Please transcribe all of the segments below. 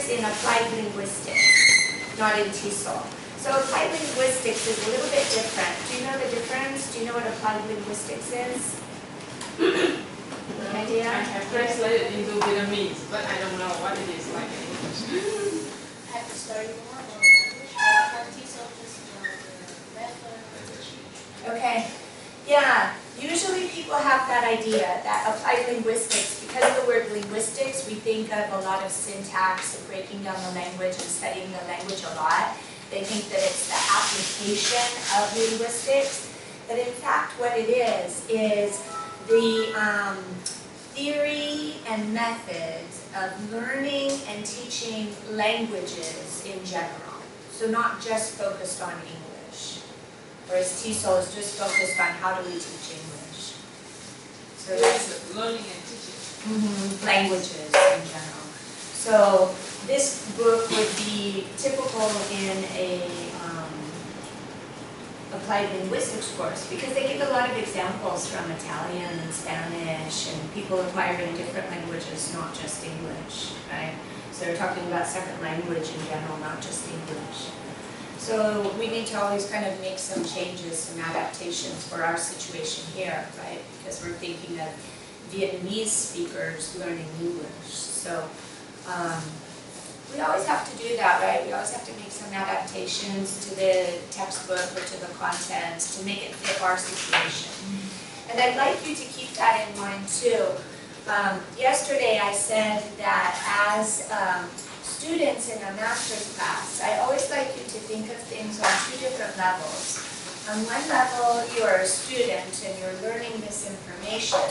course in Applied Linguistics, not in TESOL. So Applied Linguistics is a little bit different. Do you know the difference? Do you know what Applied Linguistics is? Any idea? I have translated into Vietnamese, but I don't know what it is like in English. I have to study more about language, but TESOL just method. Okay. Yeah. Usually people have that idea that Applied Linguistics, because of the word linguistics, we think of a lot of syntax and breaking down the language and studying the language a lot. They think that it's the application of linguistics. But in fact, what it is the theory and methods of learning and teaching languages in general. So not just focused on English. Whereas TESOL is just focused on how do we teach English. So that's learning and teaching. Languages in general. So this book would be typical in a Applied Linguistics course because they give a lot of examples from Italian and Spanish and people acquiring different languages, not just English, right? So they're talking about second language in general, not just English. So we need to always kind of make some changes, some adaptations for our situation here, right? Because we're thinking of Vietnamese speakers learning English. So we always have to do that, right? We always have to make some adaptations to the textbook or to the content to make it fit our situation. And I'd like you to keep that in mind too. Yesterday I said that as students in a master's class, I always like you to think of things on two different levels. On one level, you're a student and you're learning this information,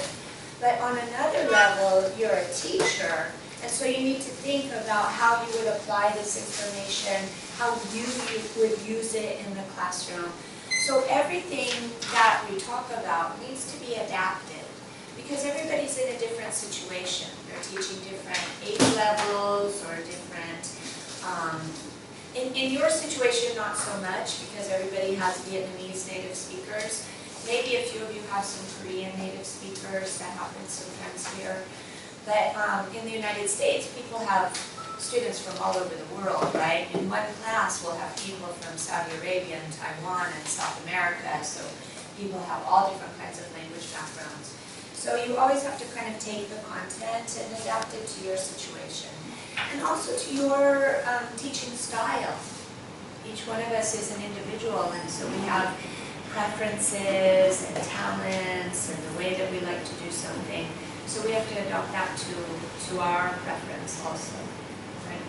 but on another level, you're a teacher, and so you need to think about how you would apply this information, how you would use it in the classroom. So everything that we talk about needs to be adapted, because everybody's in a different situation. They're teaching different age levels or different, in your situation not so much because everybody has Vietnamese native speakers. Maybe a few of you have some Korean native speakers, that happens sometimes here. But in the United States, people have students from all over the world, right? In one class we'll have people from Saudi Arabia and Taiwan and South America, so people have all different kinds of language backgrounds. So you always have to kind of take the content and adapt it to your situation. And also to your teaching style. Each one of us is an individual, and so we have preferences and talents and the way that we like to do something. So we have to adopt that to our preference also. Right?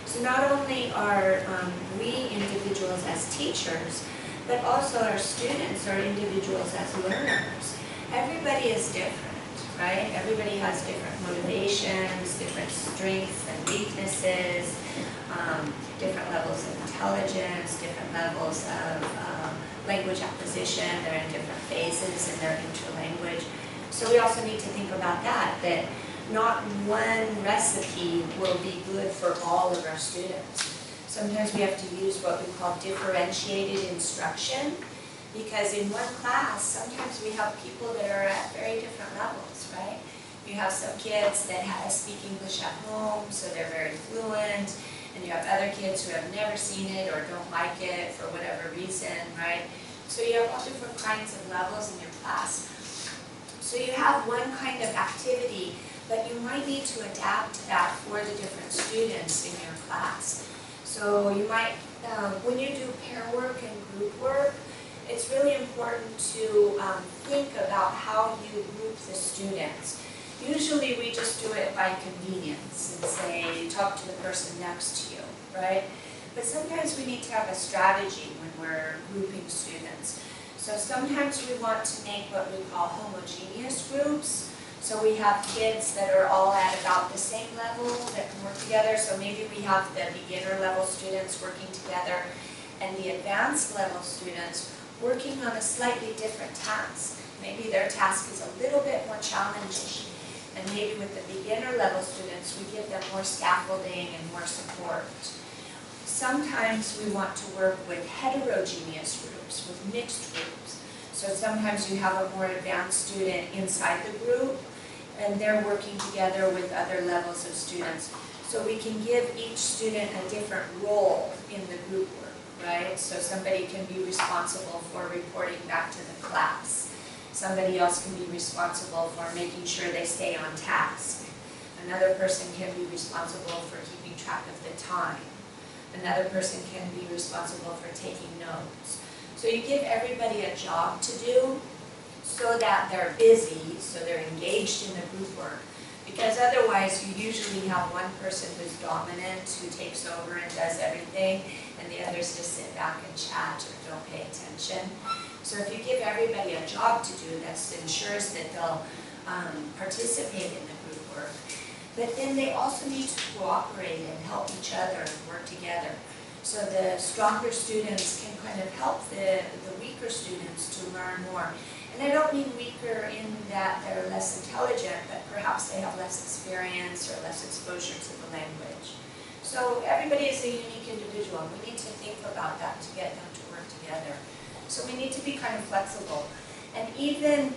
So not only are we individuals as teachers, but also our students are individuals as learners. Everybody is different, right? Everybody has different motivations, different strengths and weaknesses, different levels of intelligence, different levels of language acquisition. They're in different phases in their interlanguage. So we also need to think about that not one recipe will be good for all of our students. Sometimes we have to use what we call differentiated instruction, because in one class, sometimes we have people that are at very different levels, right? You have some kids that speak English at home, so they're very fluent, and you have other kids who have never seen it or don't like it for whatever reason, right? So you have all different kinds of levels in your class. So you have one kind of activity, but you might need to adapt that for the different students in your class. So you might, when you do pair work and group work, it's really important to think about how you group the students. Usually we just do it by convenience and say, talk to the person next to you, right? But sometimes we need to have a strategy when we're grouping students. So sometimes we want to make what we call homogeneous groups. So we have kids that are all at about the same level that can work together. So maybe we have the beginner level students working together and the advanced level students working on a slightly different task. Maybe their task is a little bit more challenging. And maybe with the beginner level students, we give them more scaffolding and more support. Sometimes we want to work with heterogeneous groups, with mixed groups. So sometimes you have a more advanced student inside the group, and they're working together with other levels of students. So we can give each student a different role in the group work, right? So somebody can be responsible for reporting back to the class. Somebody else can be responsible for making sure they stay on task. Another person can be responsible for keeping track of the time. Another person can be responsible for taking notes. So you give everybody a job to do so that they're busy, so they're engaged in the group work. Because otherwise you usually have one person who's dominant, who takes over and does everything, and the others just sit back and chat or don't pay attention. So if you give everybody a job to do, that ensures that they'll participate in the group work. But then they also need to cooperate and help each other and work together. So the stronger students can kind of help the weaker students to learn more. And I don't mean weaker in that they're less intelligent, but perhaps they have less experience or less exposure to the language. So everybody is a unique individual. We need to think about that to get them to work together. So we need to be kind of flexible. And even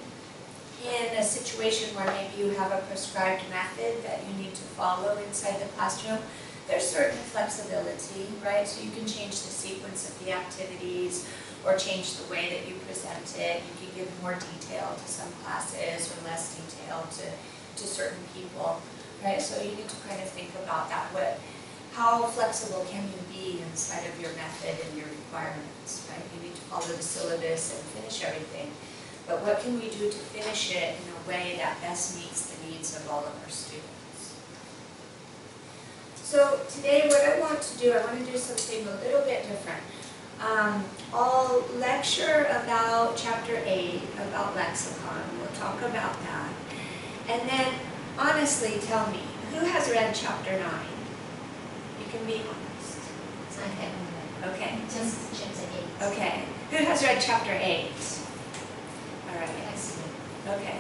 in a situation where maybe you have a prescribed method that you need to follow inside the classroom, there's certain flexibility, right? So you can change the sequence of the activities or change the way that you present it. You can give more detail to some classes or less detail to certain people, right? So you need to kind of think about that. How flexible can you be inside of your method and your requirements, right? You need to follow the syllabus and finish everything. But what can we do to finish it in a way that best meets the needs of all of our students? So today what I want to do, I want to do something a little bit different. I'll lecture about Chapter 8, about lexicon. We'll talk about that. And then, honestly, tell me, who has read Chapter 9? You can be honest. Okay. Okay. Just Chapter 8. Okay. Who has read Chapter 8? All right. Excellent. Okay.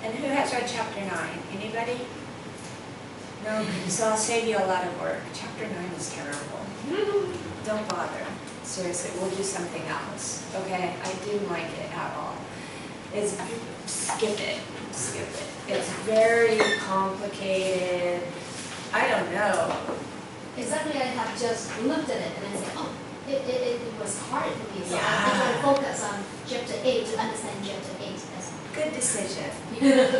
And who has read Chapter 9? Anybody? No? So I'll save you a lot of work. Chapter 9 is terrible. Don't bother. Seriously, we'll do something else. Okay? I didn't like it at all. Skip it. Skip it. It's very complicated. I don't know. Exactly, I have just looked at it and I said, oh, it was hard for me. So Yeah. I'm going to focus on Chapter 8 to understand Chapter 8. That's all. Good decision.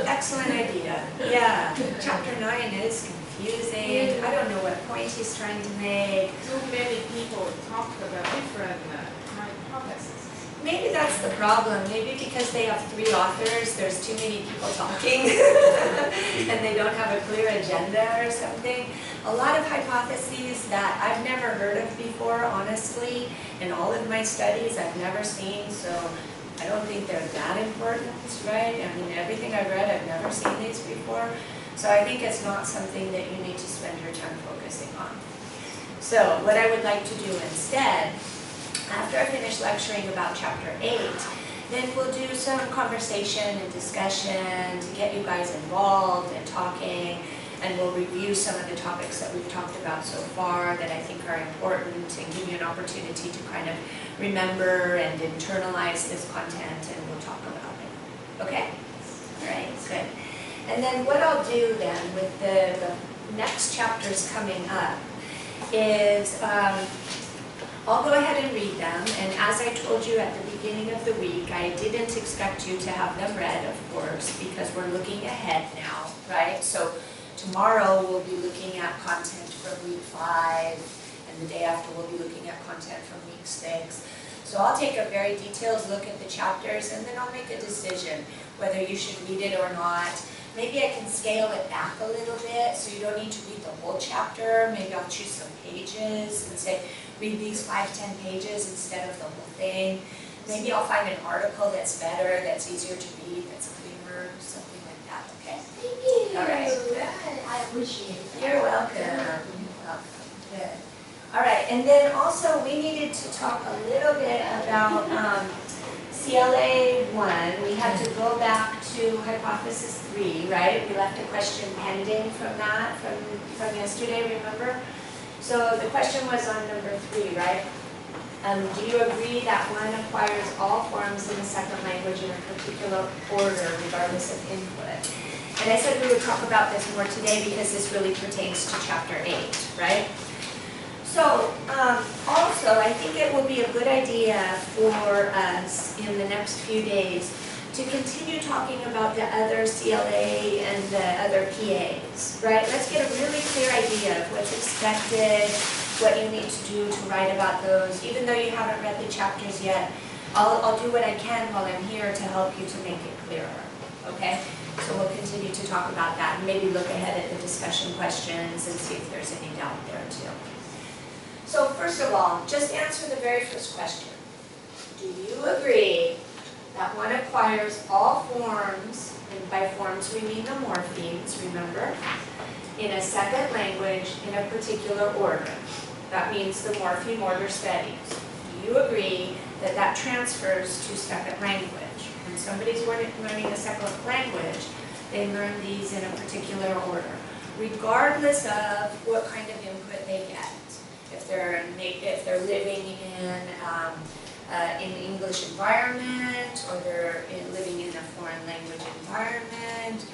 Excellent idea. Yeah. Chapter 9 is confusing. I don't know what point he's trying to make. Too many people talk about different hypotheses. Maybe that's the problem. Maybe because they have 3 authors, there's too many people talking and they don't have a clear agenda or something. A lot of hypotheses that I've never heard of before, honestly, in all of my studies I've never seen, so I don't think they're that important, right? I mean, everything I've read, I've never seen these before. So I think it's not something that you need to spend your time focusing on. So what I would like to do instead, after I finish lecturing about Chapter 8, then we'll do some conversation and discussion to get you guys involved and talking, and we'll review some of the topics that we've talked about so far that I think are important and give you an opportunity to kind of remember and internalize this content, and we'll talk about it. Okay? All right, good. And then what I'll do then with the next chapters coming up is I'll go ahead and read them, and as I told you at the beginning of the week, I didn't expect you to have them read, of course, because we're looking ahead now, right? So tomorrow we'll be looking at content from week 5, and the day after we'll be looking at content from week 6. So I'll take a very detailed look at the chapters, and then I'll make a decision whether you should read it or not. Maybe I can scale it back a little bit, so you don't need to read the whole chapter. Maybe I'll choose some pages and say, read these 5-10 pages instead of the whole thing. Maybe I'll find an article that's better, that's easier to read, that's clearer, something like that, okay? Thank you. All right. I appreciate it. You're welcome. You're welcome. Good. All right, and then also we needed to talk a little bit about CLA 1. We had to go back to hypothesis 3, right? We left a question pending from that, from yesterday, remember? So the question was on number 3, right? Do you agree that one acquires all forms in the second language in a particular order, regardless of input? And I said we would talk about this more today because this really pertains to chapter 8, right? So, also, I think it will be a good idea for us in the next few days to continue talking about the other CLA and the other PAs, right? Let's get a really clear idea of what's expected, what you need to do to write about those. Even though you haven't read the chapters yet, I'll do what I can while I'm here to help you to make it clearer, okay? So we'll continue to talk about that and maybe look ahead at the discussion questions and see if there's any doubt there too. So first of all, just answer the very first question. Do you agree that one acquires all forms, and by forms we mean the morphemes, remember, in a second language in a particular order? That means the morpheme order studies. Do you agree that that transfers to second language? When somebody's learning a second language, they learn these in a particular order, regardless of what kind of input they get. If they're living in an English environment, or they're living in a foreign language environment,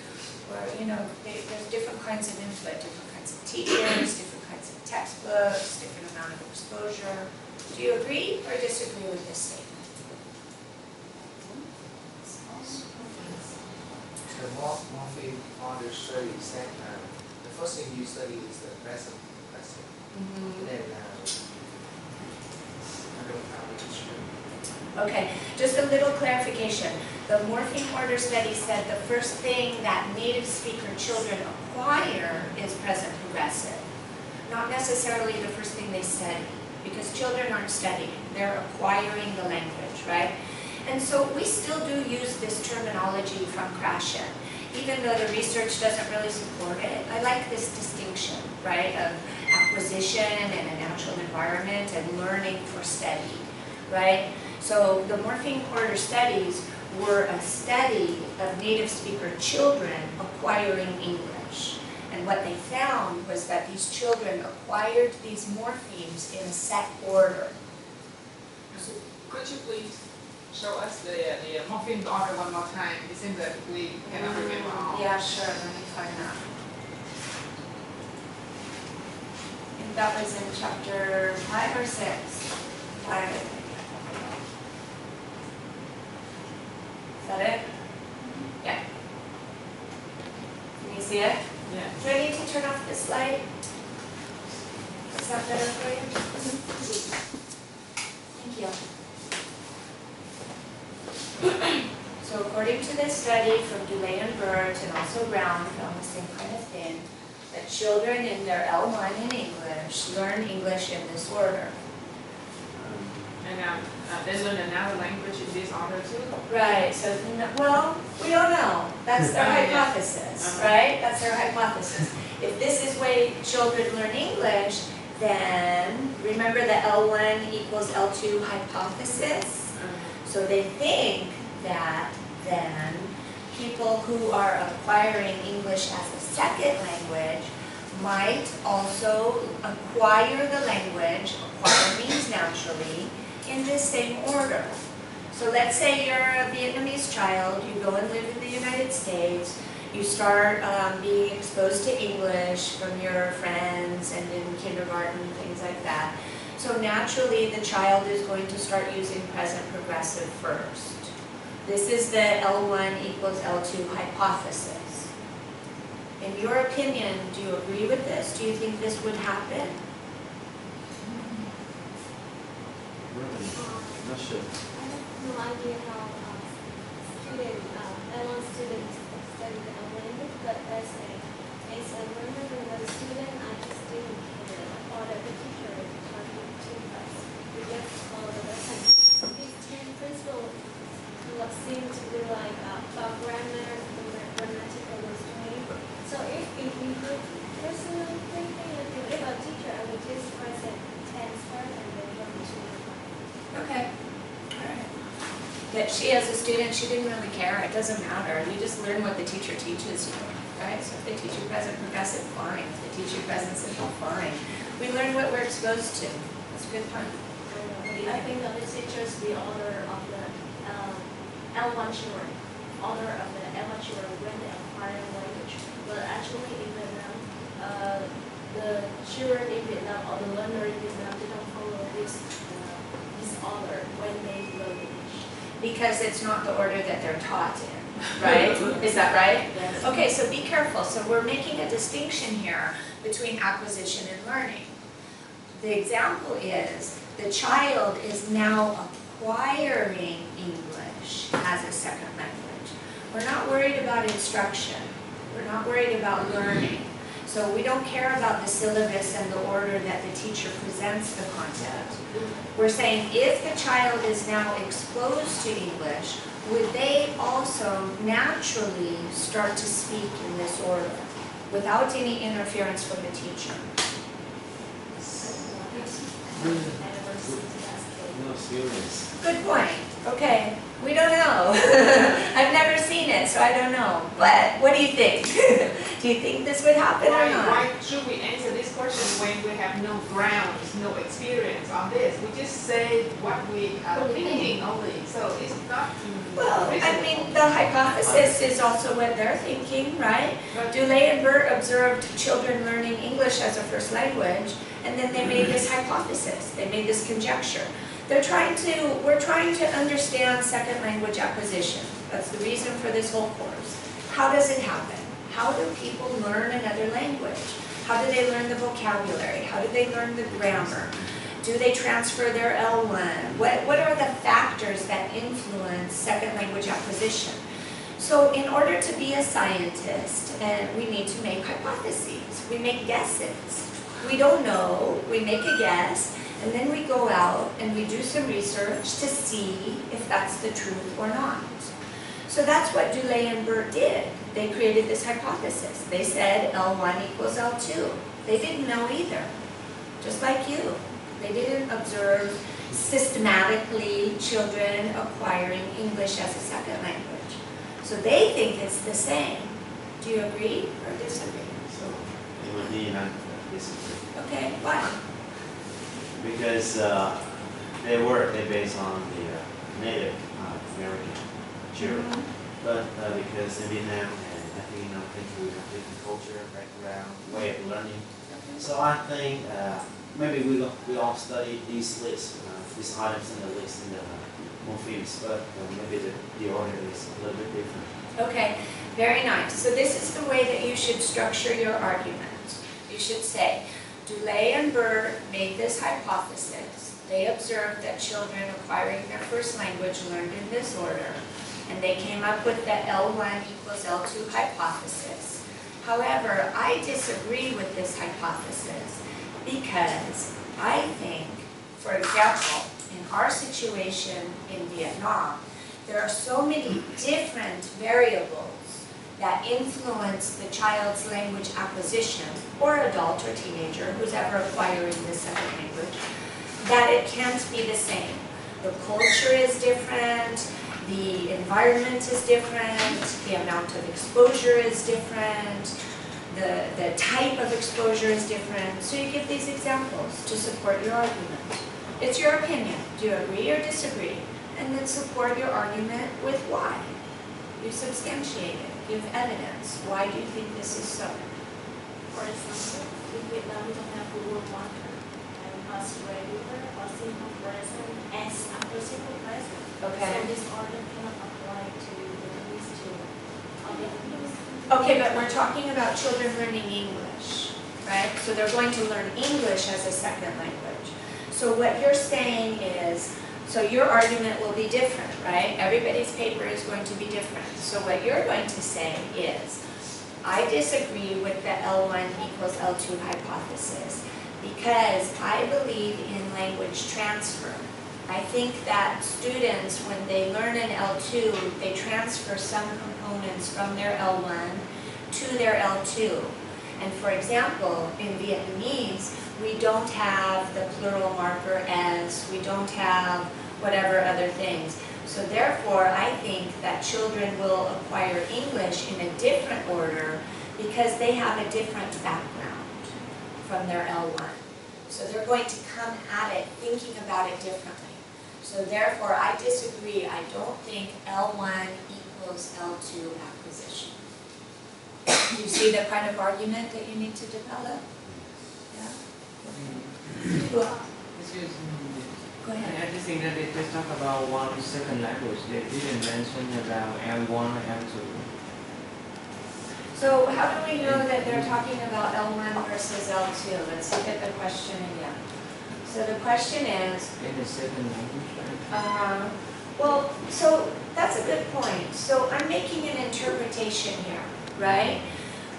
or there's different kinds of input, different kinds of teachers, different kinds of textbooks, different amount of exposure. Do you agree or disagree with this statement? The morpheme order studies that the first thing you study is the present progressive. And then I don't know which one. Okay, just a little clarification. The morpheme order study said the first thing that native speaker children acquire is present progressive. Not necessarily the first thing they study, because children aren't studying, they're acquiring the language, right? And so we still do use this terminology from Krashen, even though the research doesn't really support it. I like this distinction, right, of acquisition and a natural environment and learning for study, right? So the morpheme order studies were a study of native speaker children acquiring English. And what they found was that these children acquired these morphemes in a set order. So could you please show us the morpheme order one more time? It seems that we cannot remember all. Yeah, sure. Let me find that. I think that was in chapter 5 or 6. 5, I think. Is that it? Yeah. Can you see it? Yeah. Do I need to turn off this light? Is that better for you? Thank you. So according to this study from Dulay and Burt and also Brown, found the same kind of thing, that children in their L1 in English learn English in this order. And they learn another language in this order too? Right, so, well, we don't know. That's their hypothesis, right? That's their hypothesis. If this is way children learn English, then remember the L1 equals L2 hypothesis? So they think that then people who are acquiring English as a second language might also acquire the language, acquire means naturally, in this same order. So let's say you're a Vietnamese child, you go and live in the United States, you start being exposed to English from your friends and in kindergarten, things like that. So naturally the child is going to start using present progressive first. This is the L1 equals L2 hypothesis. In your opinion, do you agree with this? Do you think this would happen? Not sure. I have no idea how L1 students study the language, but as a learner and as a student, I just didn't care or that the teacher is talking to us. We just follow the lesson. These 10 principles seem to be like about grammar, grammatical restraint. So if we could personally thinking, if a teacher, I would just present tense first and then go to Okay. Alright. That she as a student, she didn't really care. It doesn't matter. You just learn what the teacher teaches you. Right? So if they teach you present progressive, fine. If they teach you present simple, fine. We learn what we're exposed to. That's a good point. I think that the teachers the order of the L1 children. order of the amateur when they acquire language. But actually in Vietnam, the children in Vietnam or the learner in Vietnam, they don't follow this order when they learn English. Because it's not the order that they're taught in, right? Is that right? Yes. Okay, so be careful. So we're making a distinction here between acquisition and learning. The example is the child is now acquiring English as a second language. We're not worried about instruction. We're not worried about learning. So we don't care about the syllabus and the order that the teacher presents the content. We're saying if the child is now exposed to English, would they also naturally start to speak in this order without any interference from the teacher? No serious. Good point. Okay, we don't know. I've never seen it, so I don't know. But what do you think? Do you think this would happen or not? Why should we answer this question when we have no grounds, no experience on this? We just say what we are thinking only, so it's not Well, I reasonable. mean, the hypothesis is also what they're thinking, right? Dulé and Burt observed children learning English as a first language, and then they made this hypothesis. They made this conjecture. We're trying to understand second language acquisition. That's the reason for this whole course. How does it happen? How do people learn another language? How do they learn the vocabulary? How do they learn the grammar? Do they transfer their L1? What are the factors that influence second language acquisition? So in order to be a scientist, we need to make hypotheses. We make guesses. We don't know, we make a guess, and then we go out and we do some research to see if that's the truth or not. So that's what Dulé and Burt did. They created this hypothesis. They said L1 equals L2. They didn't know either, just like you. They didn't observe systematically children acquiring English as a second language. So they think it's the same. Do you agree or disagree? So it would be not disagree. Okay, why? Because they're based on the native American children. But because in Vietnam and I think in our country we have different culture, background, way of learning. So I think maybe we all study these lists, these items in the list in the morphemes, but maybe the order is a little bit different. Okay, very nice. So this is the way that you should structure your argument. You should say, Dulé and Burt made this hypothesis. They observed that children acquiring their first language learned in this order, and they came up with the L1 equals L2 hypothesis. However, I disagree with this hypothesis because I think, for example, in our situation in Vietnam, there are so many different variables that influence the child's language acquisition, or adult or teenager, who's ever acquiring the second language, that it can't be the same. The culture is different, the environment is different, the amount of exposure is different, the type of exposure is different. So you give these examples to support your argument. It's your opinion. Do you agree or disagree? And then support your argument with why. You substantiate it. Give evidence. Why do you think this is so? For example, in Vietnam we don't have the word water and past regular or simple present as after simple present. Okay. So this order cannot apply to these children. Okay, but we're talking about children learning English, right? So they're going to learn English as a second language. So what you're saying is, so your argument will be different, right? Everybody's paper is going to be different. So what you're going to say is, I disagree with the L1 equals L2 hypothesis because I believe in language transfer. I think that students, when they learn an L2, they transfer some components from their L1 to their L2. And for example, in Vietnamese, we don't have the plural marker as, we don't have whatever other things. So therefore, I think that children will acquire English in a different order because they have a different background from their L1. So they're going to come at it thinking about it differently. So therefore, I disagree. I don't think L1 equals L2 acquisition. Do you see the kind of argument that you need to develop? Yeah? Well, Excuse me. go ahead. I just think that they just talk about one second language. They didn't mention about L1 or L2. So how do we know that they're talking about L1 versus L2? Let's look at the question again. So the question is, In the second language, right? well, so that's a good point. So I'm making an interpretation here, right?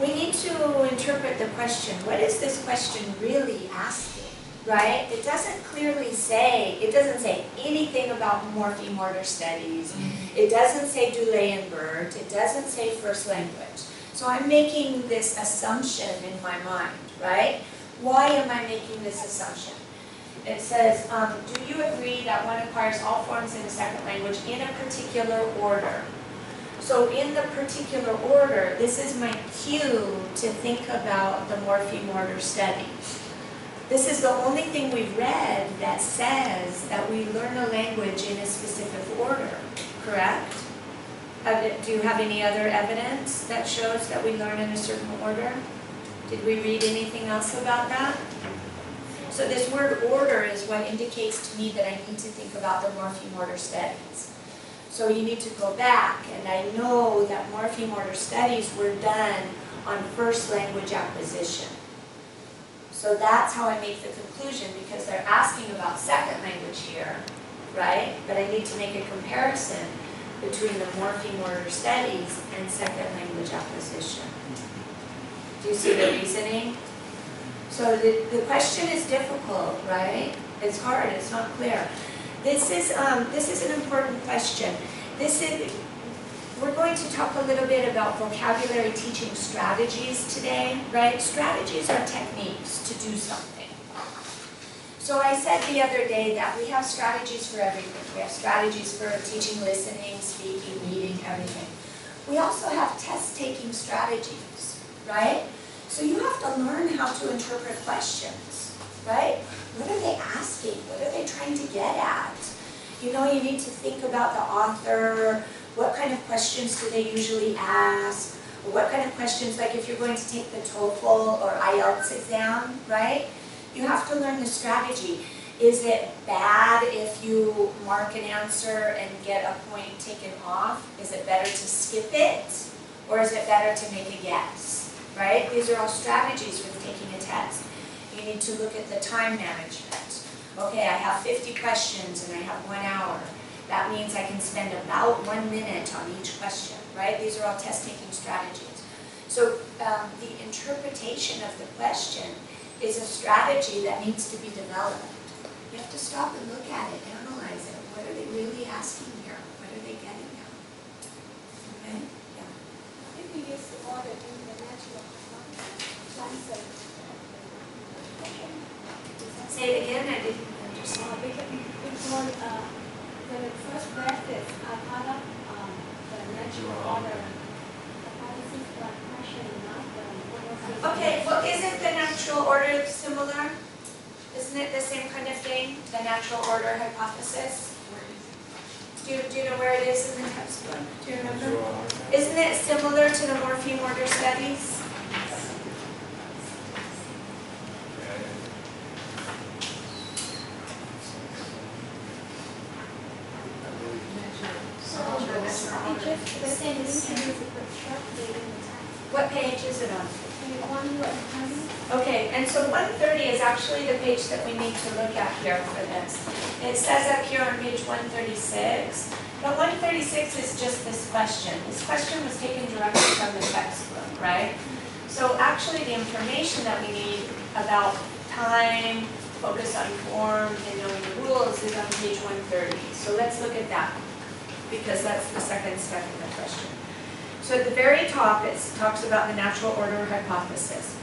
We need to interpret the question. What is this question really asking, right? It doesn't clearly say, it doesn't say anything about morpheme order studies. It doesn't say Dulé and Bert. It doesn't say first language. So I'm making this assumption in my mind, right? Why am I making this assumption? It says, do you agree that one acquires all forms in a second language in a particular order? So in the particular order, this is my cue to think about the morpheme order studies. This is the only thing we've read that says that we learn a language in a specific order, correct? Do you have any other evidence that shows that we learn in a certain order? Did we read anything else about that? So this word order is what indicates to me that I need to think about the morpheme order studies. So you need to go back, and I know that morpheme order studies were done on first language acquisition. So that's how I make the conclusion, because they're asking about second language here, right? But I need to make a comparison between the morpheme order studies and second language acquisition. Do you see the reasoning? So the question is difficult, right? It's hard, it's not clear. This is an important question. We're going to talk a little bit about vocabulary teaching strategies today, right? Strategies are techniques to do something. So I said the other day that we have strategies for everything. We have strategies for teaching, listening, speaking, reading, everything. We also have test-taking strategies, right? So you have to learn how to interpret questions, right? What are they asking? What are they trying to get at? You know, you need to think about the author. What kind of questions do they usually ask? What kind of questions, like if you're going to take the TOEFL or IELTS exam, right? You have to learn the strategy. Is it bad if you mark an answer and get a point taken off? Is it better to skip it? Or is it better to make a guess? Right? These are all strategies with taking a test. You need to look at the time management. Okay, I have 50 questions and I have 1 hour. That means I can spend about 1 minute on each question, right? These are all test-taking strategies. So the interpretation of the question is a strategy that needs to be developed. You have to stop and look at it, analyze it. What are they really asking here? What are they getting at? Okay? Yeah. If we use the order in the natural hypothesis, Say it again, I didn't understand. because the first brackets are part of the natural order hypothesis, but actually not the morpheme. Okay, well, isn't the natural order similar? Isn't it the same kind of thing, the natural order hypothesis? Do you know where it is in the textbook? Do you remember? Isn't it similar to the morpheme order studies? The same link to use the constructed in the text. What page is it on? And 130. Okay, and so 130 is actually the page that we need to look at here for this. It says up here on page 136, but 136 is just this question. This question was taken directly from the textbook, right? So actually the information that we need about time, focus on form, and knowing the rules is on page 130. So let's look at that, because that's the second step in the question. So at the very top, it talks about the natural order hypothesis.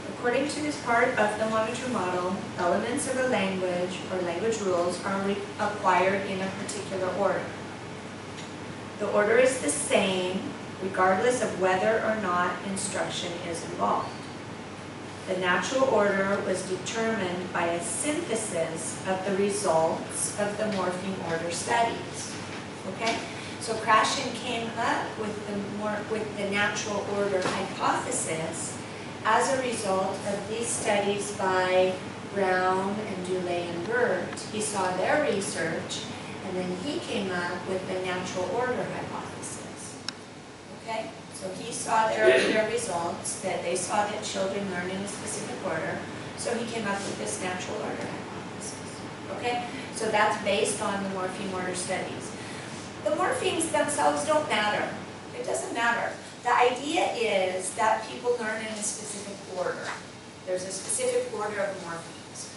According to this part of the monitor model, elements of a language or language rules are acquired in a particular order. The order is the same regardless of whether or not instruction is involved. The natural order was determined by a synthesis of the results of the morpheme order studies. Okay? So Krashen came up with the natural order hypothesis as a result of these studies by Brown and Dulé and Burt. He saw their research, and then he came up with the natural order hypothesis. Okay? So he saw their results, that they saw that children learn in a specific order, so he came up with this natural order hypothesis. Okay? So that's based on the morpheme order studies. The morphemes themselves don't matter. It doesn't matter. The idea is that people learn in a specific order. There's a specific order of morphemes.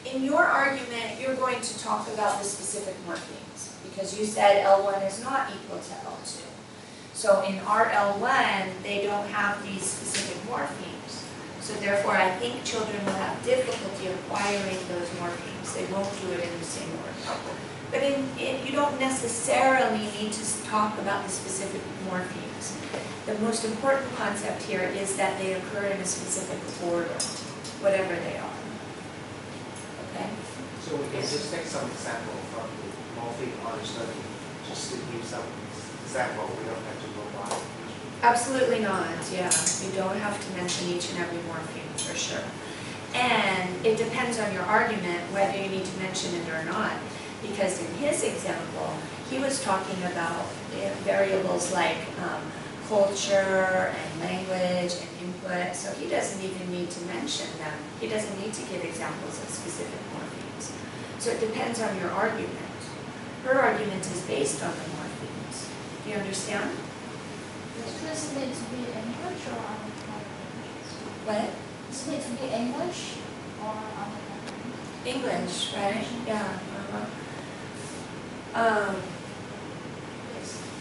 In your argument, you're going to talk about the specific morphemes because you said L1 is not equal to L2. So in our L1, they don't have these specific morphemes. So therefore, I think children will have difficulty acquiring those morphemes. They won't do it in the same order. But you don't necessarily need to talk about the specific morphemes. The most important concept here is that they occur in a specific order, whatever they are. Okay? So we can just take some example from the morpheme order study, just to give some example. We don't have to go by. Absolutely not, yeah. You don't have to mention each and every morpheme, for sure. And it depends on your argument whether you need to mention it or not. Because in his example, he was talking about variables like culture and language and input, so he doesn't even need to mention them. He doesn't need to give examples of specific morphemes. So it depends on your argument. Her argument is based on the morphemes. Do you understand? Does it need to be English or other languages? What? Does it need to be English or other languages? English, right? Yeah.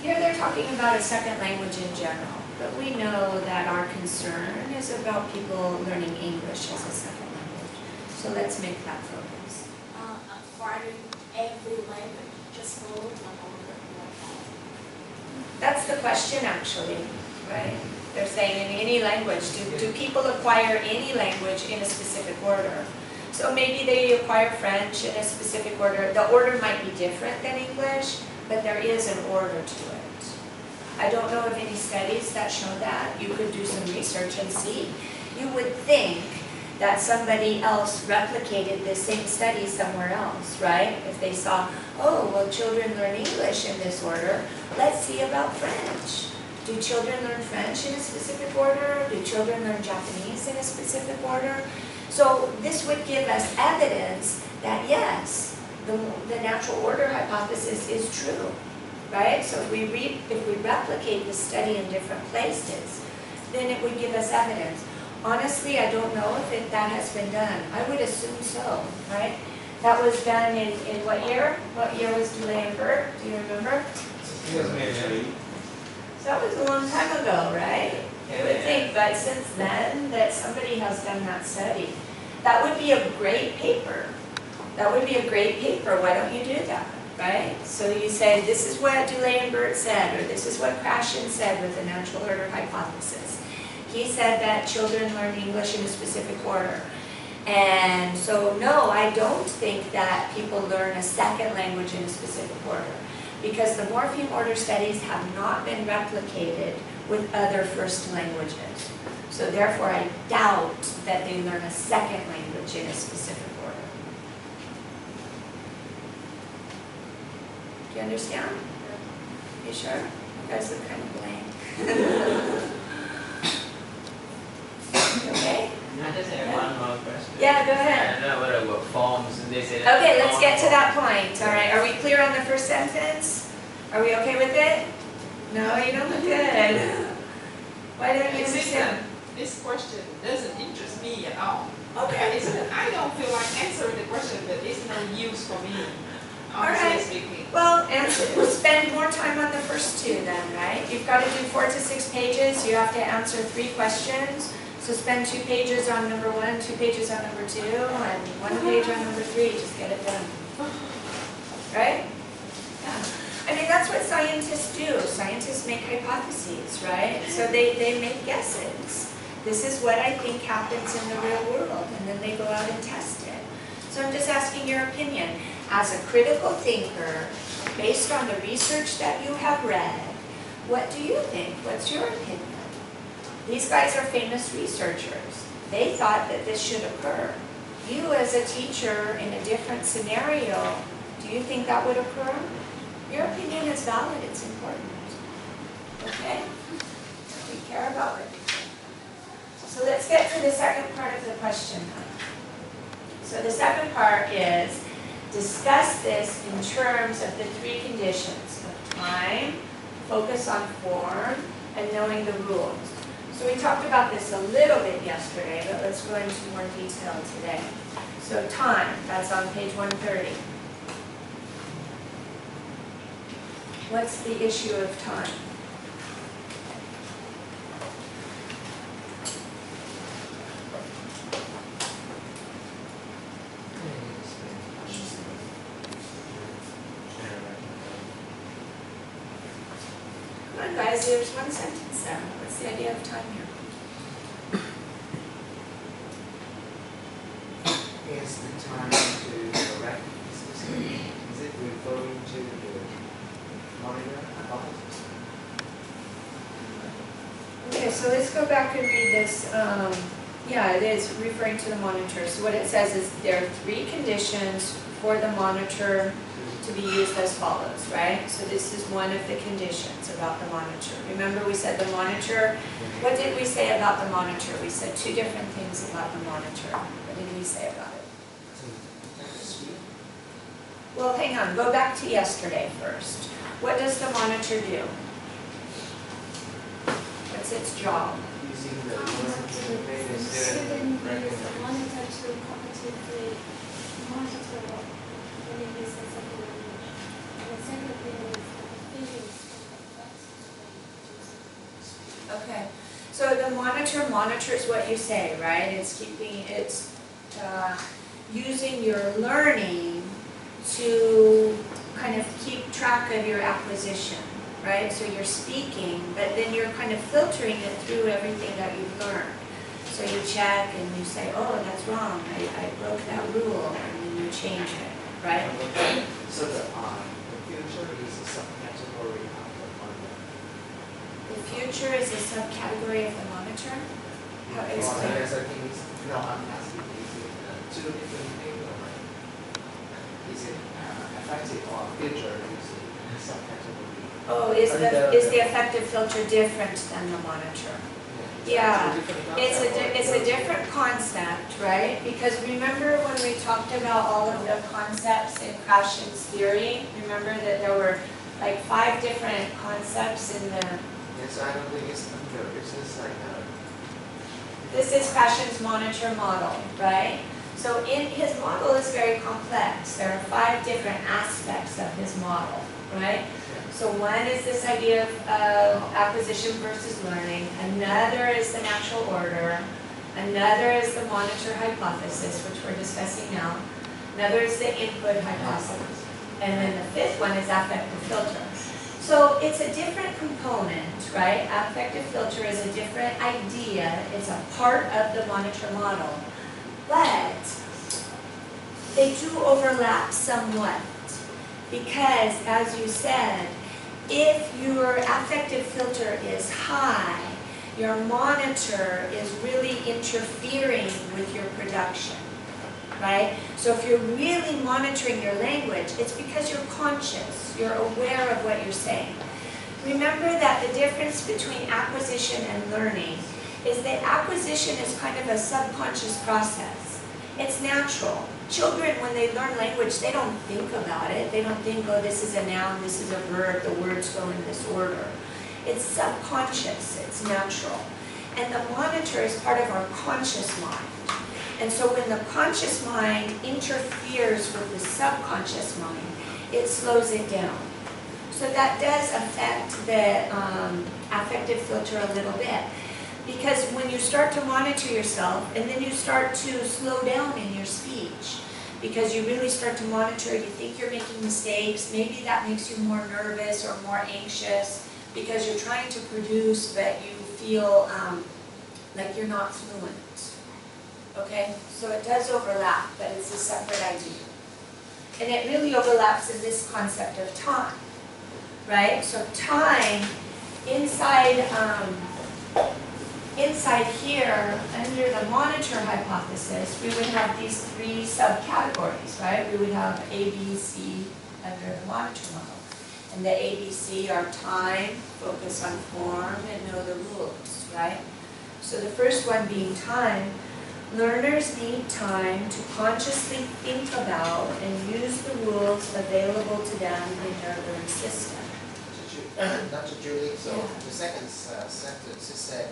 Here they're talking about a second language in general, but we know that our concern is about people learning English as a second language. So let's make that focus. Acquiring every language, just follow one order like that. That's the question actually, right? They're saying in any language, do people acquire any language in a specific order? So maybe they acquire French in a specific order. The order might be different than English, but there is an order to it. I don't know of any studies that show that. You could do some research and see. You would think that somebody else replicated the same study somewhere else, right? If they saw, oh, well, children learn English in this order, let's see about French. Do children learn French in a specific order? Do children learn Japanese in a specific order? So this would give us evidence that yes, the natural order hypothesis is true, right? So if we replicate the study in different places, then it would give us evidence. Honestly, I don't know if that has been done. I would assume so, right? That was done in what year? What year was Dulé and Burt? Do you remember? 2003. So that was a long time ago, right? You would think, but since then, that somebody has done that study. That would be a great paper. That would be a great paper. Why don't you do that, right? So you say, this is what Dulé and Burt said, or this is what Krashen said with the natural order hypothesis. He said that children learn English in a specific order. And so, no, I don't think that people learn a second language in a specific order, because the morpheme order studies have not been replicated with other first languages. So therefore, I doubt that they learn a second language in a specific order. Do you understand? You sure? You guys look kind of blank. Okay? I just have one more question. Yeah, go ahead. I don't know what about forms. They say Okay, let's get to that point. All right, are we clear on the first sentence? Are we okay with it? No, you don't look good. Why don't you understand? This question doesn't interest me at all. Okay. I don't feel like answering the question, but it's no use for me, All right. honestly speaking. Well, spend more time on the first two then, right? You've got to do 4 to 6 pages. You have to answer 3 questions. So spend 2 pages on number 1, 2 pages on number 2, and 1 page on number 3. Just get it done. Right? Yeah. I mean, that's what scientists do. Scientists make hypotheses, right? So they make guesses. This is what I think happens in the real world, and then they go out and test it. So I'm just asking your opinion. as a critical thinker, based on the research that you have read, what do you think? What's your opinion? These guys are famous researchers. They thought that this should occur. You as a teacher in a different scenario, do you think that would occur? Your opinion is valid, it's important. Okay? We care about what you think. So let's get to the second part of the question. So the second part is, discuss this in terms of the three conditions of time, focus on form, and knowing the rules. So we talked about this a little bit yesterday, but let's go into more detail today. So time, that's on page 130. What's the issue of time? Come on guys, there's one sentence there. What's the idea of time here? Is the time to correct this mistake? Is it referring to the monitor hypothesis? Okay, so let's go back and read this. Yeah, it is referring to the monitor. So what it says is there are three conditions for the monitor to be used as follows, right? So this is one of the conditions about the monitor. Remember we said the monitor, what did we say about the monitor? We said two different things about the monitor. What did we say about it? Well, hang on, go back to yesterday first. What does the monitor do? What's its job? Using the The student use the monitor to cognitively monitor when they use the second language. And the second thing is the feelings from the first. Okay, so the monitor monitors what you say, right? It's using your learning to kind of keep track of your acquisition, right? So you're speaking, but then you're kind of filtering it through everything that you've learned. So you check and you say, oh, that's wrong, I broke that rule, and then you change it, right? So the future is a subcategory of the monitor. The future is a subcategory of the monitor? How explain? No, I'm asking, is it two different things or is it effective or future is a subcategory? Oh, is the effective filter different than the monitor? Yeah, it's a different concept, right? Because remember when we talked about all of the concepts in Krashen's theory, remember that there were like 5 different concepts in the... Yes, I don't think it's under, it's just like This is Krashen's monitor model, right? So his model is very complex. There are 5 different aspects of his model, right? So one is this idea of acquisition versus learning. Another is the natural order. Another is the monitor hypothesis, which we're discussing now. Another is the input hypothesis. And then the 5th one is affective filter. So it's a different component, right? Affective filter is a different idea. It's a part of the monitor model. But they do overlap somewhat. Because, as you said, if your affective filter is high, your monitor is really interfering with your production, right? So if you're really monitoring your language, it's because you're conscious, you're aware of what you're saying. Remember that the difference between acquisition and learning is that acquisition is kind of a subconscious process. It's natural. Children, when they learn language, they don't think about it. They don't think, oh, this is a noun, this is a verb, the words go in this order. It's subconscious, it's natural. And the monitor is part of our conscious mind. And so when the conscious mind interferes with the subconscious mind, it slows it down. So that does affect the affective filter a little bit. Because when you start to monitor yourself, and then you start to slow down in your speech, because you really start to monitor, you think you're making mistakes, maybe that makes you more nervous or more anxious, because you're trying to produce, but you feel like you're not fluent. Okay? So it does overlap, but it's a separate idea. And it really overlaps in this concept of time, right? So time, inside here, under the monitor hypothesis, we would have these three subcategories, right? We would have A, B, C under the monitor model. And the A, B, C are time, focus on form, and know the rules, right? So the first one being time, learners need time to consciously think about and use the rules available to them in their learning system. Dr. Julie, so Yeah. the second sentence is said,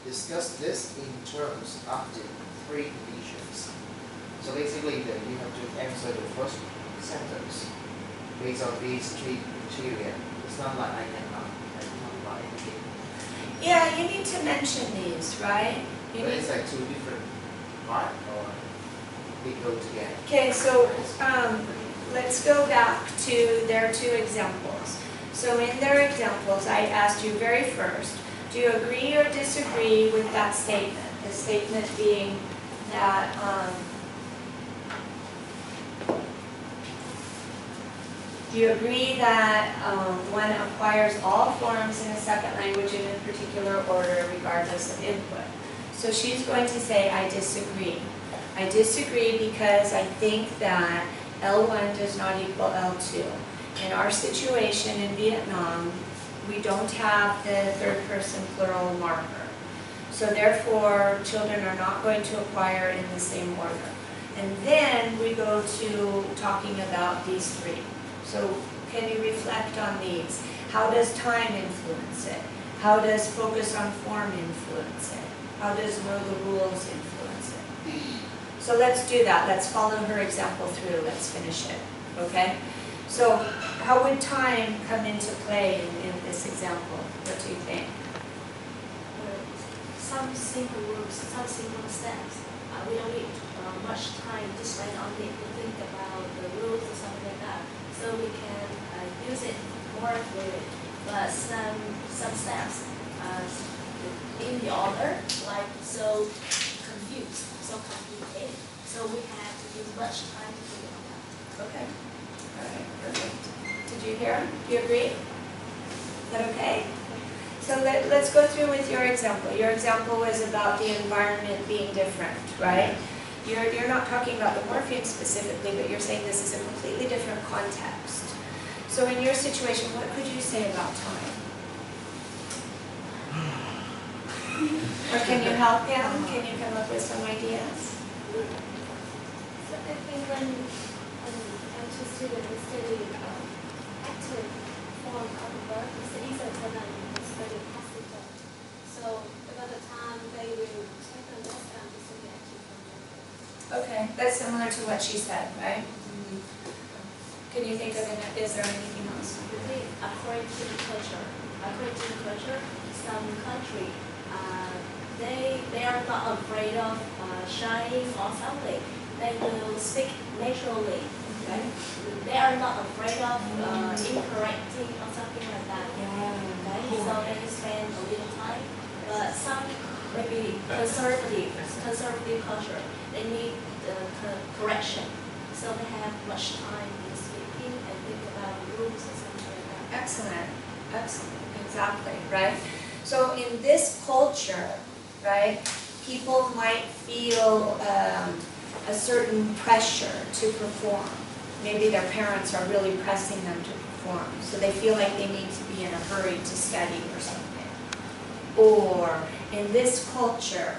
discuss this in terms of the three conditions. So basically, you have to answer the first sentence based on these three criteria. It's not like I cannot write anything. Yeah, you need to mention these, right? You But need it's like two different parts, or they go together. Okay, so let's go back to their two examples. So in their examples, I asked you very first, do you agree or disagree with that statement? The statement being that do you agree that one acquires all forms in a second language in a particular order regardless of input? So she's going to say, I disagree. I disagree because I think that L1 does not equal L2. In our situation in Vietnam, we don't have the third person plural marker. So therefore, children are not going to acquire in the same order. And then we go to talking about these three. So can you reflect on these? How does time influence it? How does focus on form influence it? How does know the rules influence it? So let's do that. Let's follow her example through. Let's finish it, okay? So how would time come into play in this example? What do you think? Some simple rules, some simple steps. We don't need much time to spend on it to think about the rules or something like that. So we can use it more fluid. But some steps in the order, like so confused, so complicated. So we have to use much time to think about that. Okay. All right, perfect. Did you hear? Do you agree? Is that okay? So let's go through with your example. Your example was about the environment being different, right? You're not talking about the morpheme specifically, but you're saying this is a completely different context. So in your situation, what could you say about time? Or can you help them? Can you come up with some ideas? So I think when actual students study active form of the verb, it's easier for them to study passive verb. So by the time they will take a less time to study active form. Okay, that's similar to what she said, right? Can you think of is there anything else? I think according to the culture, some country, they are not afraid of shying or something. They will speak naturally. Okay? They are not afraid of incorrecting or something like that. Okay? So they spend a little time. But some maybe conservative culture, they need correction. So they have much time in speaking and think about rules or something like that. Excellent, excellent, exactly, right? So in this culture, right, people might feel a certain pressure to perform. Maybe their parents are really pressing them to perform, so they feel like they need to be in a hurry to study or something. Or in this culture,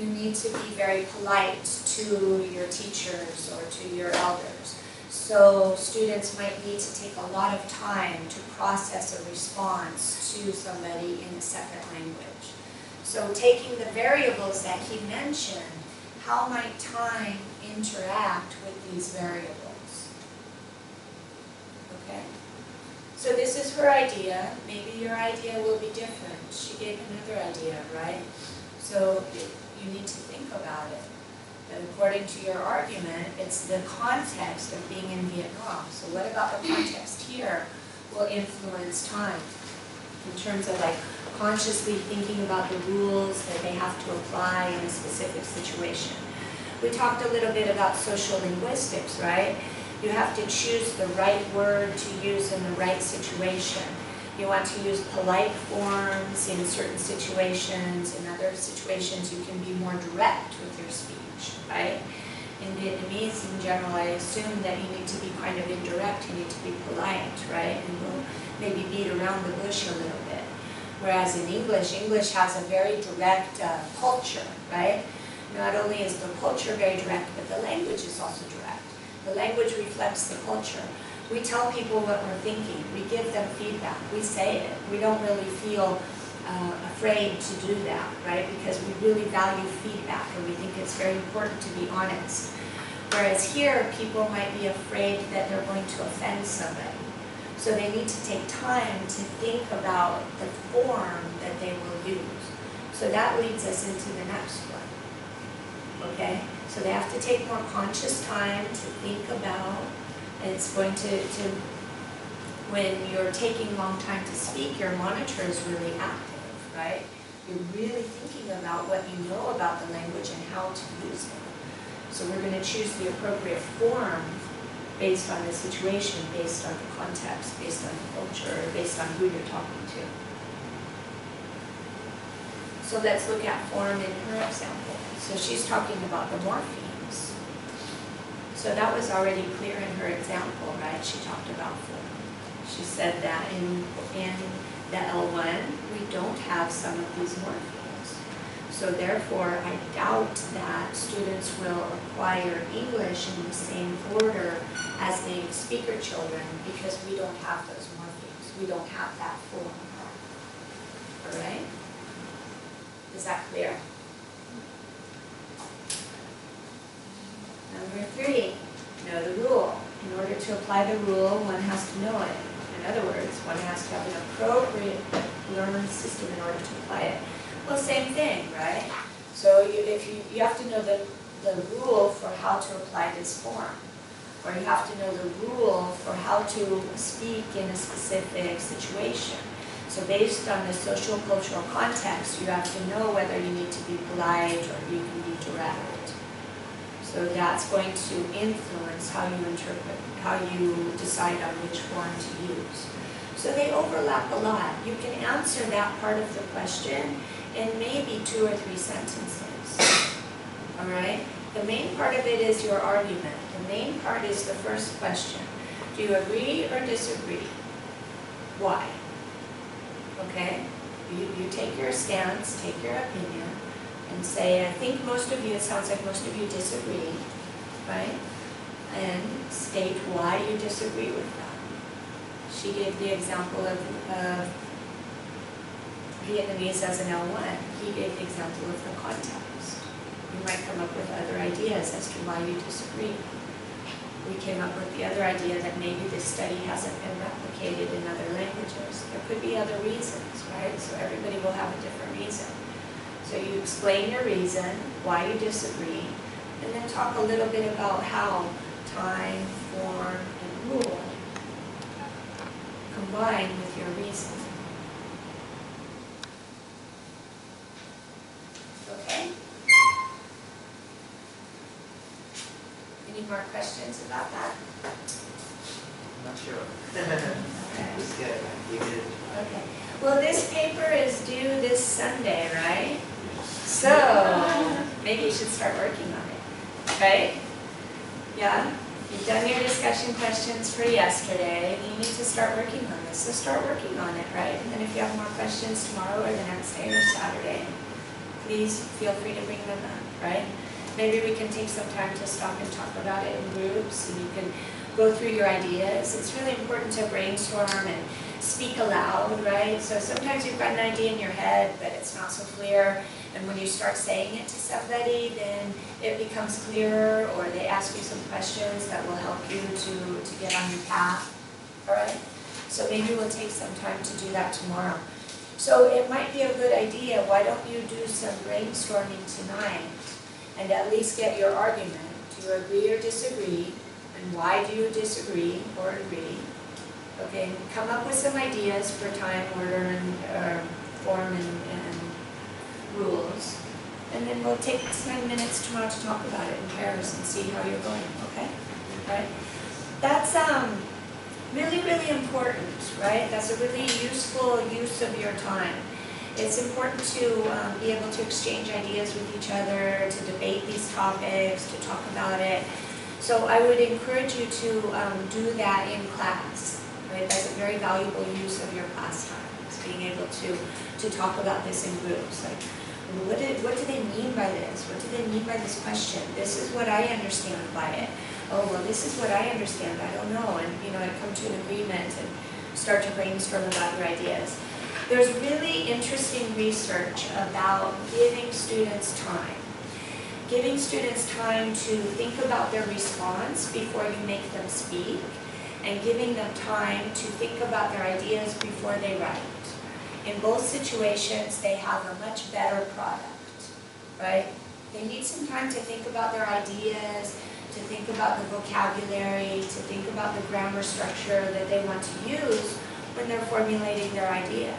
you need to be very polite to your teachers or to your elders. So students might need to take a lot of time to process a response to somebody in a second language. So taking the variables that he mentioned, how might time interact with these variables? Okay? So this is her idea. Maybe your idea will be different. She gave another idea, right? So you need to think about it. And according to your argument, it's the context of being in Vietnam. So what about the context here will influence time in terms of like consciously thinking about the rules that they have to apply in a specific situation. We talked a little bit about social linguistics, right? You have to choose the right word to use in the right situation. You want to use polite forms in certain situations. In other situations, you can be more direct with your speech, right? In Vietnamese, in general, I assume that you need to be kind of indirect, you need to be polite, right? And we'll maybe beat around the bush a little bit. Whereas in English, English has a very direct culture, right? Not only is the culture very direct, but the language is also direct. The language reflects the culture. We tell people what we're thinking. We give them feedback. We say it. We don't really feel afraid to do that, right? Because we really value feedback and we think it's very important to be honest. Whereas here, people might be afraid that they're going to offend somebody. So they need to take time to think about the form that they will use. So that leads us into the next one, okay? So they have to take more conscious time to think about, and it's going to when you're taking a long time to speak, your monitor is really active, right? You're really thinking about what you know about the language and how to use it. So we're going to choose the appropriate form based on the situation, based on the context, based on the culture, based on who you're talking to. So let's look at form in her example. So she's talking about the morphemes. So that was already clear in her example, right? She talked about form. She said that in the L1, we don't have some of these morphemes. So therefore, I doubt that students will acquire English in the same order as native speaker children because we don't have those morphemes. We don't have that form. All right? Is that clear? Number 3, know the rule. In order to apply the rule, one has to know it. In other words, one has to have an appropriate learning system in order to apply it. Well, same thing, right? So you have to know the rule for how to apply this form. Or you have to know the rule for how to speak in a specific situation. So based on the social cultural context, you have to know whether you need to be polite or you can be direct. So that's going to influence how you interpret, how you decide on which form to use. So they overlap a lot. You can answer that part of the question in maybe 2 or 3 sentences. All right? The main part of it is your argument. The main part is the first question. Do you agree or disagree? Why? Okay? You take your stance, take your opinion, and say, I think most of you, it sounds like most of you disagree, right? And state why you disagree with that. She gave the example of Vietnamese as an L1. He gave the example of the context. You might come up with other ideas as to why you disagree. We came up with the other idea that maybe this study hasn't been replicated in other languages. There could be other reasons, right? So everybody will have a different reason. So you explain your reason, why you disagree, and then talk a little bit about how time, form, and rule combine with your reason. Okay? Any more questions about that? Not sure. Okay. Just get it. You did it. Okay. Well, this paper is due this Sunday, right? So maybe you should start working on it, right? Yeah? You've done your discussion questions for yesterday. You need to start working on this. So start working on it, right? And then if you have more questions tomorrow or the next day or Saturday, please feel free to bring them up, right? Maybe we can take some time to stop and talk about it in groups, and you can go through your ideas. It's really important to brainstorm and speak aloud, right? So sometimes you've got an idea in your head, but it's not so clear. And when you start saying it to somebody, then it becomes clearer, or they ask you some questions that will help you to get on your path, all right? So maybe we'll take some time to do that tomorrow. So it might be a good idea, why don't you do some brainstorming tonight and at least get your argument. Do you agree or disagree? And why do you disagree or agree? Okay, come up with some ideas for time, order, and form and rules. And then we'll take 10 minutes tomorrow to talk about it in pairs and see how you're going, okay? All right? that's really, really important, right? That's a really useful use of your time. It's important to be able to exchange ideas with each other, to debate these topics, to talk about it. So I would encourage you to do that in class, right? That's a very valuable use of your class time, is being able to talk about this in groups. Like, what do they mean by this? What do they mean by this question? This is what I understand by it. Oh, well, this is what I understand. I don't know. And, come to an agreement and start to brainstorm about your ideas. There's really interesting research about giving students time. Giving students time to think about their response before you make them speak, and giving them time to think about their ideas before they write. In both situations, they have a much better product, right? They need some time to think about their ideas, to think about the vocabulary, to think about the grammar structure that they want to use when they're formulating their ideas.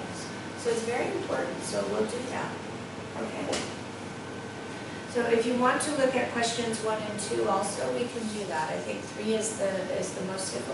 So it's very important, so we'll do that, okay? So if you want to look at questions 1 and 2 also, we can do that. I think 3 is the most difficult.